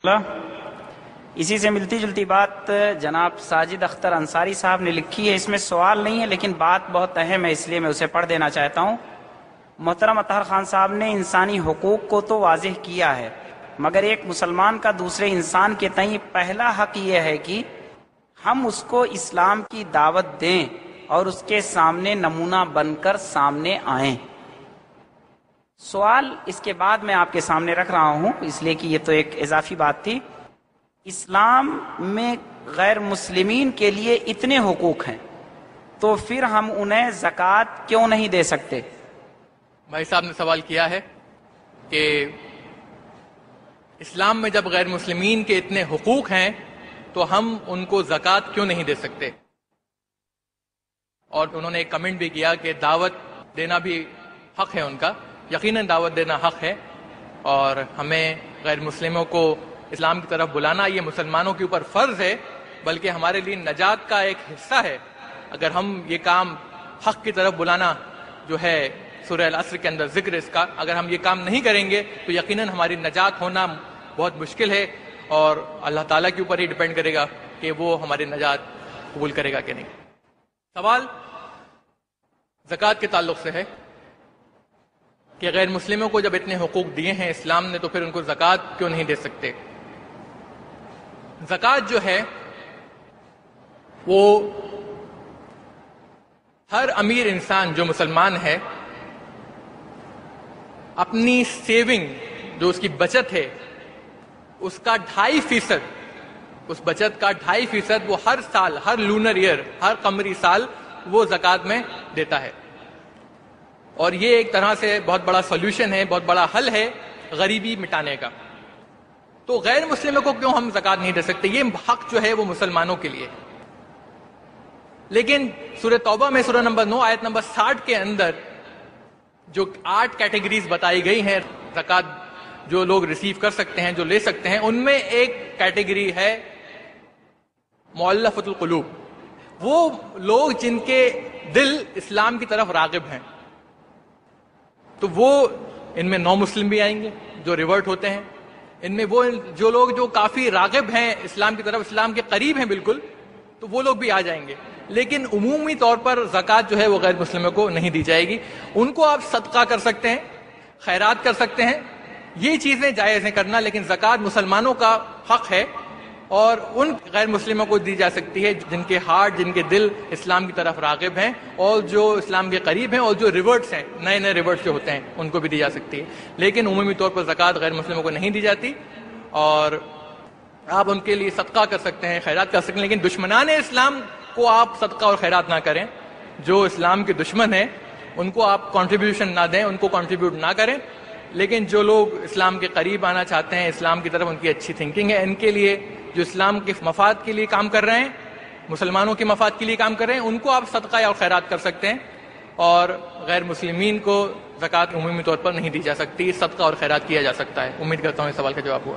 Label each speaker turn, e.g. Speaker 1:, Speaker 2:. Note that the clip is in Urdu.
Speaker 1: اسی سے ملتی جلتی بات جناب ساجد اختر انصاری صاحب نے لکھی ہے. اس میں سوال نہیں ہے لیکن بات بہت اہم ہے، اس لیے میں اسے پڑھ دینا چاہتا ہوں. محترم اطہر خان صاحب نے انسانی حقوق کو تو واضح کیا ہے، مگر ایک مسلمان کا دوسرے انسان کے تئیں پہلا حق یہ ہے کہ ہم اس کو اسلام کی دعوت دیں اور اس کے سامنے نمونہ بن کر سامنے آئیں. سوال اس کے بعد میں آپ کے سامنے رکھ رہا ہوں اس لیے کہ یہ تو ایک اضافی بات تھی. اسلام میں غیر مسلمین کے لیے اتنے حقوق ہیں تو پھر ہم انہیں زکوٰۃ کیوں نہیں دے سکتے؟
Speaker 2: بھائی صاحب نے سوال کیا ہے کہ اسلام میں جب غیر مسلمین کے اتنے حقوق ہیں تو ہم ان کو زکوٰۃ کیوں نہیں دے سکتے، اور انہوں نے ایک کمنٹ بھی کیا کہ دعوت دینا بھی حق ہے ان کا. یقیناً دعوت دینا حق ہے اور ہمیں غیر مسلموں کو اسلام کی طرف بلانا یہ مسلمانوں کے اوپر فرض ہے، بلکہ ہمارے لیے نجات کا ایک حصہ ہے. اگر ہم یہ کام حق کی طرف بلانا جو ہے سورہ العصر کے اندر ذکر اس کا، اگر ہم یہ کام نہیں کریں گے تو یقیناً ہماری نجات ہونا بہت مشکل ہے، اور اللہ تعالیٰ کے اوپر ہی ڈیپینڈ کرے گا کہ وہ ہماری نجات قبول کرے گا کہ نہیں. سوال زکوٰۃ کے تعلق سے ہے کہ غیر مسلموں کو جب اتنے حقوق دیے ہیں اسلام نے تو پھر ان کو زکوٰۃ کیوں نہیں دے سکتے. زکوٰۃ جو ہے وہ ہر امیر انسان جو مسلمان ہے اپنی سیونگ جو اس کی بچت ہے اس کا 2.5%، اس بچت کا 2.5% وہ ہر سال، ہر لونر ایئر، ہر قمری سال وہ زکوٰۃ میں دیتا ہے. اور یہ ایک طرح سے بہت بڑا سولوشن ہے، بہت بڑا حل ہے غریبی مٹانے کا. تو غیر مسلموں کو کیوں ہم زکوٰۃ نہیں دے سکتے؟ یہ حق جو ہے وہ مسلمانوں کے لیے. لیکن سورہ توبہ میں سورہ نمبر 9 آیت نمبر 60 کے اندر جو 8 کیٹیگریز بتائی گئی ہیں زکوٰۃ جو لوگ ریسیو کر سکتے ہیں، جو لے سکتے ہیں، ان میں ایک کیٹیگری ہے مؤلفۃ القلوب. وہ لوگ جن کے دل اسلام کی طرف راغب ہیں، تو وہ ان میں نو مسلم بھی آئیں گے جو ریورٹ ہوتے ہیں، ان میں وہ جو لوگ جو کافی راغب ہیں اسلام کی طرف، اسلام کے قریب ہیں بالکل، تو وہ لوگ بھی آ جائیں گے. لیکن عمومی طور پر زکوٰۃ جو ہے وہ غیر مسلموں کو نہیں دی جائے گی. ان کو آپ صدقہ کر سکتے ہیں، خیرات کر سکتے ہیں، یہ چیزیں جائز ہیں کرنا، لیکن زکوٰۃ مسلمانوں کا حق ہے اور ان غیر مسلموں کو دی جا سکتی ہے جن کے ہارٹ، جن کے دل اسلام کی طرف راغب ہیں اور جو اسلام کے قریب ہیں، اور جو ریورٹس ہیں، نئے نئے ریورٹس جو ہوتے ہیں، ان کو بھی دی جا سکتی ہے. لیکن عمومی طور پر زکوٰۃ غیر مسلموں کو نہیں دی جاتی، اور آپ ان کے لیے صدقہ کر سکتے ہیں، خیرات کر سکتے ہیں، لیکن دشمنان اسلام کو آپ صدقہ اور خیرات نہ کریں. جو اسلام کے دشمن ہیں ان کو آپ کنٹریبیوشن نہ دیں، ان کو کنٹریبیوٹ نہ کریں. لیکن جو لوگ اسلام کے قریب آنا چاہتے ہیں، اسلام کی طرف ان کی اچھی تھنکنگ ہے، ان کے لیے جو اسلام کے مفاد کے لیے کام کر رہے ہیں، مسلمانوں کے مفاد کے لیے کام کر رہے ہیں، ان کو آپ صدقہ اور خیرات کر سکتے ہیں. اور غیر مسلمین کو زکوٰۃ عمومی طور پر نہیں دی جا سکتی، صدقہ اور خیرات کیا جا سکتا ہے. امید کرتا ہوں اس سوال کا جواب ہوا.